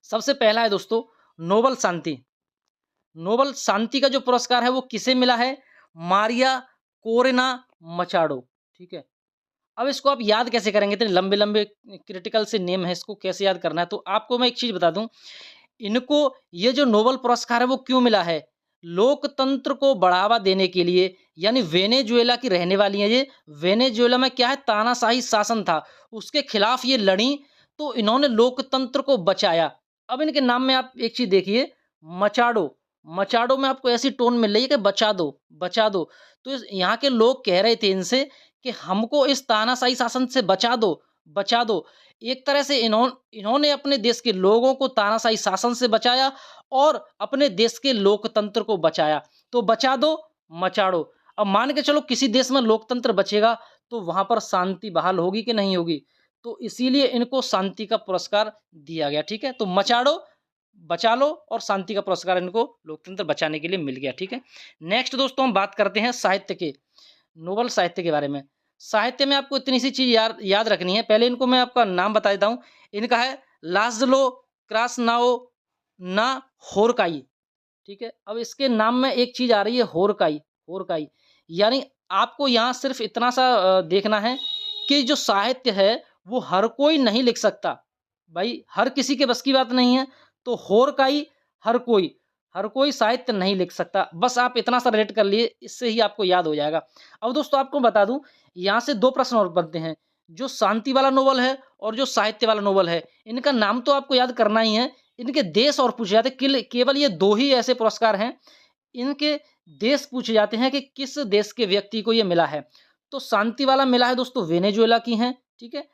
सबसे पहला है दोस्तों नोबल शांति। नोबल शांति का जो पुरस्कार है वो किसे मिला है? मारिया कोरेना मचाडो, ठीक है। अब इसको आप याद कैसे करेंगे? इतने लंबे-लंबे क्रिटिकल से नेम है, इसको कैसे याद करना है? तो आपको मैं एक चीज़ बता दूँ, इनको ये जो नोबेल पुरस्कार है वो क्यों मिला है? लोकतंत्र को बढ़ावा देने के लिए, यानी वेनेजुएला की रहने वाली हैं ये। वेनेजुएला में क्या है, तानाशाही शासन था, उसके खिलाफ ये लड़ी, तो इन्होंने लोकतंत्र को बचाया। अब इनके नाम में आप एक चीज़ देखिए, मचाडो, मचाडो में आपको ऐसी टोन मिल रही है कि बचा दो, बचा दो। तो इस यहाँ के लोग कह रहे थे इनसे कि हमको इस तानाशाही शासन से बचा दो, बचा दो। एक तरह से इन्होंने अपने देश के लोगों को तानाशाही शासन से बचाया और अपने देश के लोकतंत्र को बचाया। तो बचा दो, मचाड़ो। अब मान के चलो किसी देश में लोकतंत्र बचेगा तो वहाँ पर शांति बहाल होगी कि नहीं होगी? तो इसीलिए इनको शांति का पुरस्कार दिया गया, ठीक है? तो मचाड़ो, बचा लो और शांति का पुरस्कार इनको लोकतंत्र बचाने के लिए मिल गया, ठीक है? नेक्स्ट दोस्तों हम बात करते हैं साहित्य के, नोबेल साहित्य के बारे में। साहित्य में आपको इतनी सी चीज़ याद रखनी है। पहले इनको मैं आपका नाम बता देता हूँ। इनका है लाज़्लो क्रासनाओ होरकाई, ठीक है? अब इसके नाम में एक चीज़ आ रही है होरकाई, होरकाई। यानी आपको यहाँ सिर्फ़ इतना सा देखना है कि जो साहित्य है वो हर कोई नहीं लिख सकता। भाई हर किसी के बस की बात नहीं है। तो होरकाई हर कोई साहित्य नहीं लिख सकता। बस आप इतना सा रिलेट कर लिए, इससे ही आपको याद हो जाएगा। अब दोस्तों आपको बता दूँ, यहाँ से 2 प्रश्न और बनते हैं। जो शांति वाला नोबेल है और जो साहित्य वाला नोबेल है, इनका नाम तो आपको याद करना ही है। इनके देश और पूछे जाते हैं, केवल ये 2 ही ऐसे पुरस्कार हैं, इनके देश पूछे जाते हैं कि किस देश के व्यक्ति को ये मिला है। तो शांति वाला मिला है दोस्तों वेनेजुएला की हैं, ठीक है?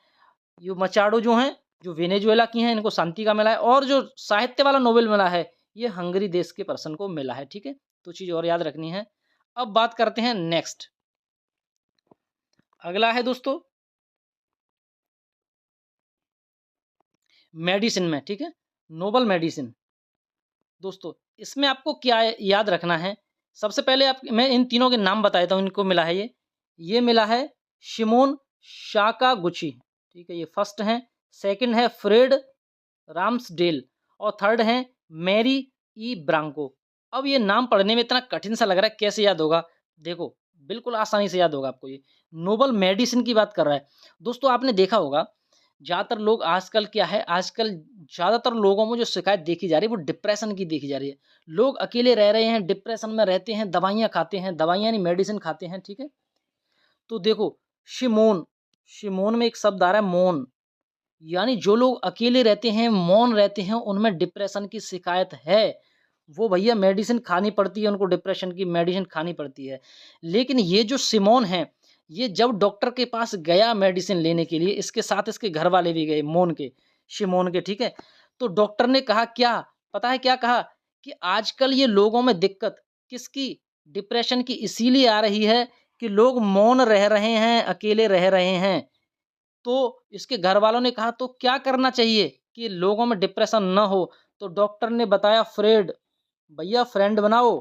ये मचाडो जो हैं, जो वेनेजुएला की हैं, इनको शांति का मिला है, और जो साहित्य वाला नोबेल मिला है, ये हंगरी देश के पर्सन को मिला है, ठीक है? तो चीज़ और याद रखनी है। अब बात करते हैं नेक्स्ट। अगला है दोस्तों मेडिसिन में, ठीक है? Nobel medicine. दोस्तों इसमें आपको क्या याद रखना है? सबसे पहले आप मैं इन तीनों के नाम बता देता हूँ, इनको मिला है ये। ये मिला है शिमोन साकागुची, ठीक है? ये फर्स्ट हैं। सेकंड है फ्रेड राम्सडेल और थर्ड हैं मैरी ई ब्रांको। अब ये नाम पढ़ने में इतना कठिन सा लग रहा है, कैसे याद होगा? देखो, बिल्कुल आसानी से याद होगा आपको ये। नोबल मेडिसिन की बात कर रहा है। दोस्तों आपने देखा होगा, ज़्यादातर लोग आजकल क्या है, आजकल ज़्यादातर लोगों में जो शिकायत देखी जा रही है, वो डिप्रेशन की देखी जा रही है। लोग अकेले रह रहे हैं, डिप्रेशन में रहते हैं, दवाइयाँ खाते हैं, दवाइयाँ नहीं मेडिसिन खाते हैं, ठीक है? तो देखो, शिमोन, शिमोन में एक शब्द आ रहा है मौन, यानी जो लोग अकेले रहते हैं, मौन रहते हैं, उनमें डिप्रेशन की शिकायत है। वो भैया मेडिसिन खानी पड़ती है, उनको डिप्रेशन की मेडिसिन खानी पड़ती है। लेकिन ये जो सिमोन है, ये जब डॉक्टर के पास गया मेडिसिन लेने के लिए, इसके साथ इसके घर वाले भी गए मोन के, शिमोन के, ठीक है? तो डॉक्टर ने कहा क्या, पता है क्या कहा? कि आजकल ये लोगों में दिक्कत किसकी? डिप्रेशन की इसीलिए आ रही है कि लोग मौन रह रहे हैं, अकेले रह रहे हैं। तो इसके घर वालों ने कहा तो क्या करना चाहिए कि लोगों में डिप्रेशन ना हो? तो डॉक्टर ने बताया फ्रेड, भैया फ्रेंड बनाओ,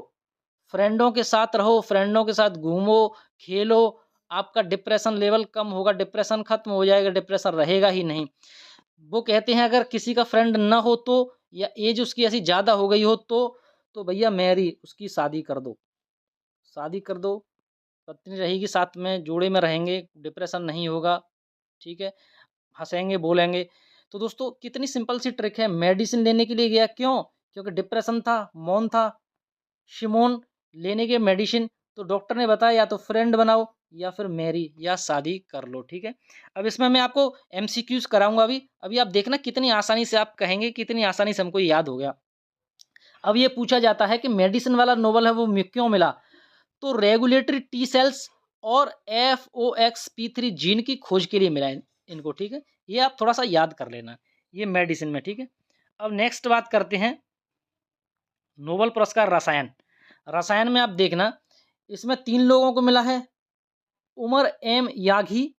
फ्रेंडों के साथ रहो, फ्रेंडों के साथ घूमो, खेलो, आपका डिप्रेशन लेवल कम होगा, डिप्रेशन खत्म हो जाएगा, डिप्रेशन रहेगा ही नहीं। वो कहते हैं अगर किसी का फ्रेंड ना हो तो, या एज उसकी ऐसी ज़्यादा हो गई हो तो भैया मैरी, उसकी शादी कर दो, शादी कर दो, पत्नी रहेगी साथ में, जोड़े में रहेंगे, डिप्रेशन नहीं होगा, ठीक है? हँसेंगे, बोलेंगे। तो दोस्तों कितनी सिंपल सी ट्रिक है, मेडिसिन लेने के लिए गया, क्यों? क्योंकि डिप्रेशन था, मौन था। शिमोन लेने के मेडिसिन, तो डॉक्टर ने बताया या तो फ्रेंड बनाओ या फिर मैरी या शादी कर लो, ठीक है? अब इसमें मैं आपको एमसीक्यूज़ कराऊँगा अभी। अभी आप देखना कितनी आसानी से आप कहेंगे, कितनी आसानी से हमको याद हो गया। अब ये पूछा जाता है कि मेडिसिन वाला नोबेल है वो क्यों मिला? तो रेगुलेटरी टी सेल्स और FOXP3 जीन की खोज के लिए मिला है इनको, ठीक है? ये आप थोड़ा-सा याद कर लेना, ये मेडिसिन में, ठीक है? अब नेक्स्ट बात करते हैं नोबेल पुरस्कार रसायन। रसायन में आप देखना, इसमें 3 लोगों को मिला है, Omar M Yaghi,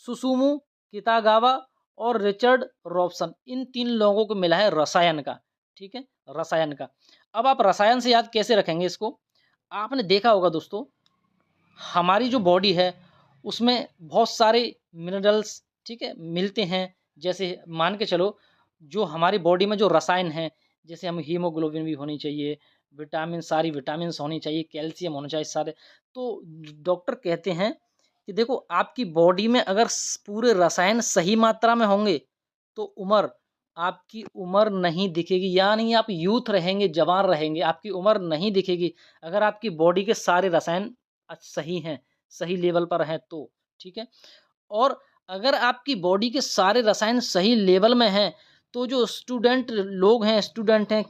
Susumu Kitagawa और रिचर्ड रॉबसन। इन 3 लोगों को मिला है रसायन का, ठीक है? रसायन का। अब आप रसायन से याद कैसे रखेंगे इसको? आपने देखा होगा दोस्तों, हमारी जो बॉडी है, उसमें बहुत सारे मिनरल्स, ठीक है, मिलते हैं। जैसे मान के चलो जो हमारी बॉडी में जो रसायन हैं, जैसे हम हीमोग्लोबिन भी होनी चाहिए, विटामिन सारी विटामिन्स होनी चाहिए, कैल्शियम होना चाहिए सारे। तो डॉक्टर कहते हैं कि देखो आपकी बॉडी में अगर पूरे रसायन सही मात्रा में होंगे, तो आपकी उम्र नहीं दिखेगी, यानी आप यूथ रहेंगे, जवान रहेंगे, आपकी उम्र नहीं दिखेगी। अगर आपकी बॉडी के सारे रसायन सही हैं, सही लेवल पर हैं तो, ठीक है? और अगर आपकी बॉडी के सारे रसायन सही लेवल में हैं, तो जो स्टूडेंट हैं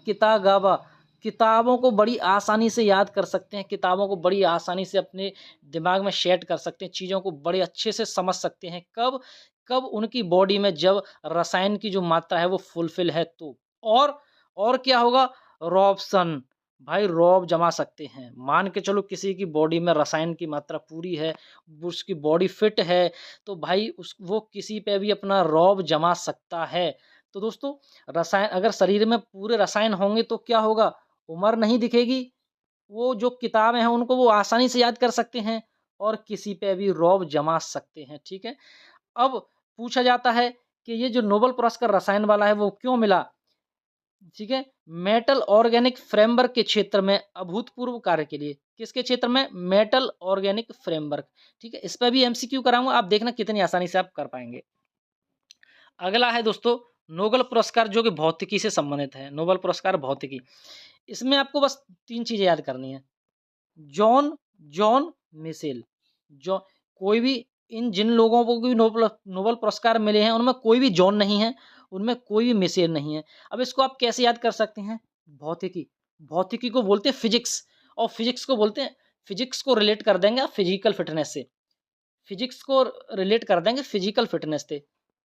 किताबों को बड़ी आसानी से याद कर सकते हैं, किताबों को बड़ी आसानी से अपने दिमाग में सेट कर सकते हैं, चीज़ों को बड़े अच्छे से समझ सकते हैं। कब? कब उनकी बॉडी में जब रसायन की जो मात्रा है वो फुलफिल है तो। और क्या होगा? रॉबसन, भाई रौब जमा सकते हैं। मान के चलो किसी की बॉडी में रसायन की मात्रा पूरी है, उसकी बॉडी फिट है, तो भाई वो किसी पे भी अपना रौब जमा सकता है। तो दोस्तों रसायन अगर शरीर में पूरे रसायन होंगे तो क्या होगा? उम्र नहीं दिखेगी, वो जो किताबें हैं उनको वो आसानी से याद कर सकते हैं और किसी पे भी रौब जमा सकते हैं, ठीक है? अब पूछा जाता है कि ये जो नोबेल पुरस्कार रसायन वाला है वो क्यों मिला? ठीक है? मेटल ऑर्गेनिक फ्रेमवर्क के क्षेत्र में अभूतपूर्व कार्य के लिए। किसके क्षेत्र में? मेटल ऑर्गेनिक फ्रेमवर्क, ठीक है? इस पे भी एमसीक्यू कराऊँगा, आप देखना कितनी आसानी से आप कर पाएँगे। अगला है दोस्तों नोबेल पुरस्कार जो कि भौतिकी से संबंधित है, नोबेल पुरस्कार भौतिकी। इसमें आपको बस 3 चीज़ें याद करनी है। जॉन जॉन मिशेल, जो कोई भी इन जिन लोगों को भी नोबेल पुरस्कार मिले हैं, उनमें कोई भी जॉन नहीं है, उनमें कोई भी मिशेल नहीं है। अब इसको आप कैसे याद कर सकते हैं? भौतिकी, भौतिकी को बोलते हैं फिज़िक्स और फिज़िक्स को बोलते हैं फिज़िक्स को रिलेट कर देंगे आप फिज़िकल फ़िटनेस से। फिज़िक्स को रिलेट कर देंगे फिज़िकल फ़िटनेस से।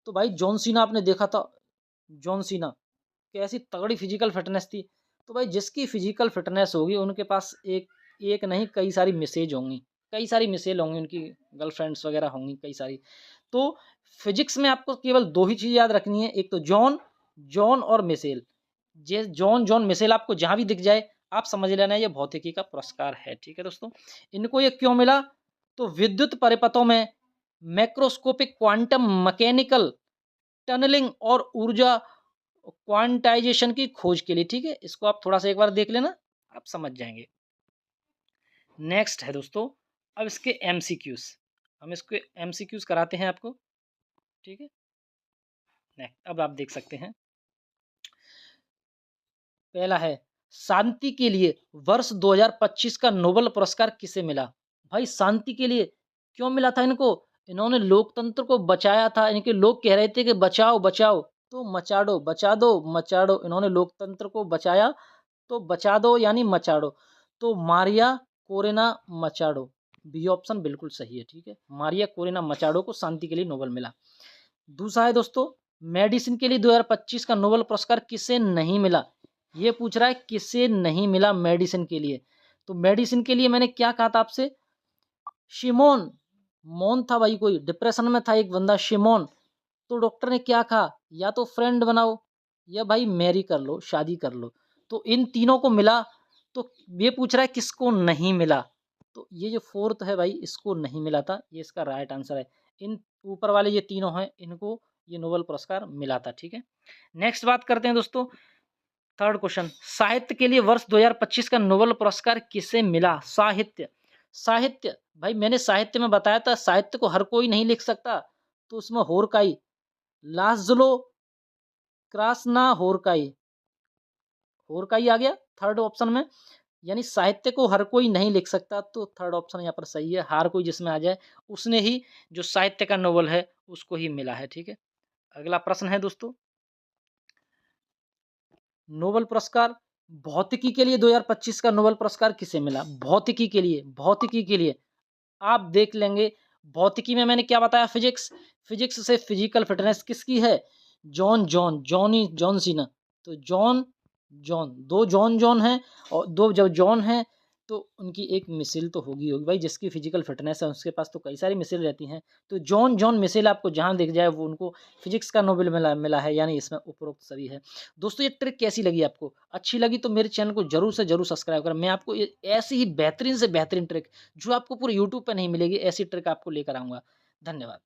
तो भाई जॉन सीना आपने देखा था, जॉन सीना, कैसी तगड़ी फिज़िकल फ़िटनेस थी। तो भाई जिसकी फिज़िकल फ़िटनेस होगी उनके पास एक एक नहीं कई सारी मिसेज होंगी, कई सारी मिसेल होंगी, उनकी गर्लफ्रेंड्स वग़ैरह होंगी कई सारी। तो फिज़िक्स में आपको केवल 2 ही चीज़ याद रखनी है, एक तो जॉन और मिशेल। जे जॉन मिशेल आपको जहाँ भी दिख जाए, आप समझ लेना ये भौतिकी का पुरस्कार है, ठीक है दोस्तों? इनको ये क्यों मिला? तो विद्युत परिपथों में मैक्रोस्कोपिक क्वांटम मैकेनिकल टनलिंग और ऊर्जा क्वांटाइजेशन की खोज के लिए, ठीक है? इसको आप थोड़ा-सा एक बार देख लेना, आप समझ जाएँगे। नेक्स्ट है दोस्तों, अब इसके एमसीक्यूज़, हम इसके एमसीक्यूज़ कराते हैं आपको, ठीक है? अब आप देख सकते हैं। पहला है, शांति के लिए वर्ष 2025 का नोबेल पुरस्कार किसे मिला? भाई शांति के लिए क्यों मिला था इनको? इन्होंने लोकतंत्र को बचाया था, इनके लोग कह रहे थे कि बचाओ, बचाओ, तो मचा दो, बचा दो, मचा दो। इन्होंने लोकतंत्र को बचाया, तो बचा दो यानी मचा दो। तो Maria Corina Machado, B option बिल्कुल सही है, ठीक है? मारिया कोरेना मचाडो को शांति के लिए नोबेल मिला। दूसरा है दोस्तों, मेडिसिन के लिए 2025 का नोबेल पुरस्कार किसे नहीं मिला? ये पूछ रहा है किसे नहीं मिला मेडिसिन के लिए। तो मेडिसिन के लिए मैंने क्या कहा था आपसे? शिमोन, मौन था भाई, कोई डिप्रेशन में था एक बंदा शिमोन। तो डॉक्टर ने क्या कहा? या तो फ्रेंड बनाओ या भाई मैरी कर लो, शादी कर लो। तो इन तीनों को मिला, तो ये पूछ रहा है किसको नहीं मिला? तो ये जो फोर्थ है भाई इसको नहीं मिला था, ये इसका राइट आंसर है। इन ऊपर वाले ये तीनों हैं, इनको ये नोबेल पुरस्कार मिला था, ठीक है? नेक्स्ट बात करते हैं दोस्तों, थर्ड क्वेश्चन, साहित्य के लिए वर्ष 2025 का नोबेल पुरस्कार किसे मिला? साहित्य, साहित्य भाई मैंने साहित्य में बताया था साहित्य को हर कोई नहीं लिख सकता, तो उसमें होरकाई, लाज़लो क्रास्ना होरकाई, होरकाई आ गया थर्ड ऑप्शन में। यानी साहित्य को हर कोई नहीं लिख सकता, तो थर्ड ऑप्शन यहाँ पर सही है। हार कोई जिसमें आ जाए उसने ही जो साहित्य का नोबेल है उसको ही मिला है, ठीक है? अगला प्रश्न है दोस्तों, नोबेल पुरस्कार भौतिकी के लिए 2025 का नोबेल पुरस्कार किसे मिला? भौतिकी के लिए, भौतिकी के लिए आप देख लेंगे। भौतिकी में मैंने क्या बताया? फिजिक्स, फिजिक्स से फिजिकल फिटनेस किसकी है? John Cena. तो दो जॉन हैं, और दो जब जॉन हैं तो उनकी एक मिसेल तो होगी भाई, जिसकी फिजिकल फिटनेस है उसके पास तो कई सारी मिसेल रहती हैं। तो जॉन मिसेल आपको जहाँ दिख जाए वो उनको फिजिक्स का नोबेल मिला है, यानी इसमें उपरोक्त सभी है। दोस्तों ये ट्रिक कैसी लगी आपको? अच्छी लगी तो मेरे चैनल को जरूर से जरूर सब्सक्राइब करें। मैं आपको ऐसी ही बेहतरीन से बेहतरीन ट्रिक जो आपको पूरे यूट्यूब पर नहीं मिलेगी, ऐसी ट्रिक आपको लेकर आऊँगा। धन्यवाद।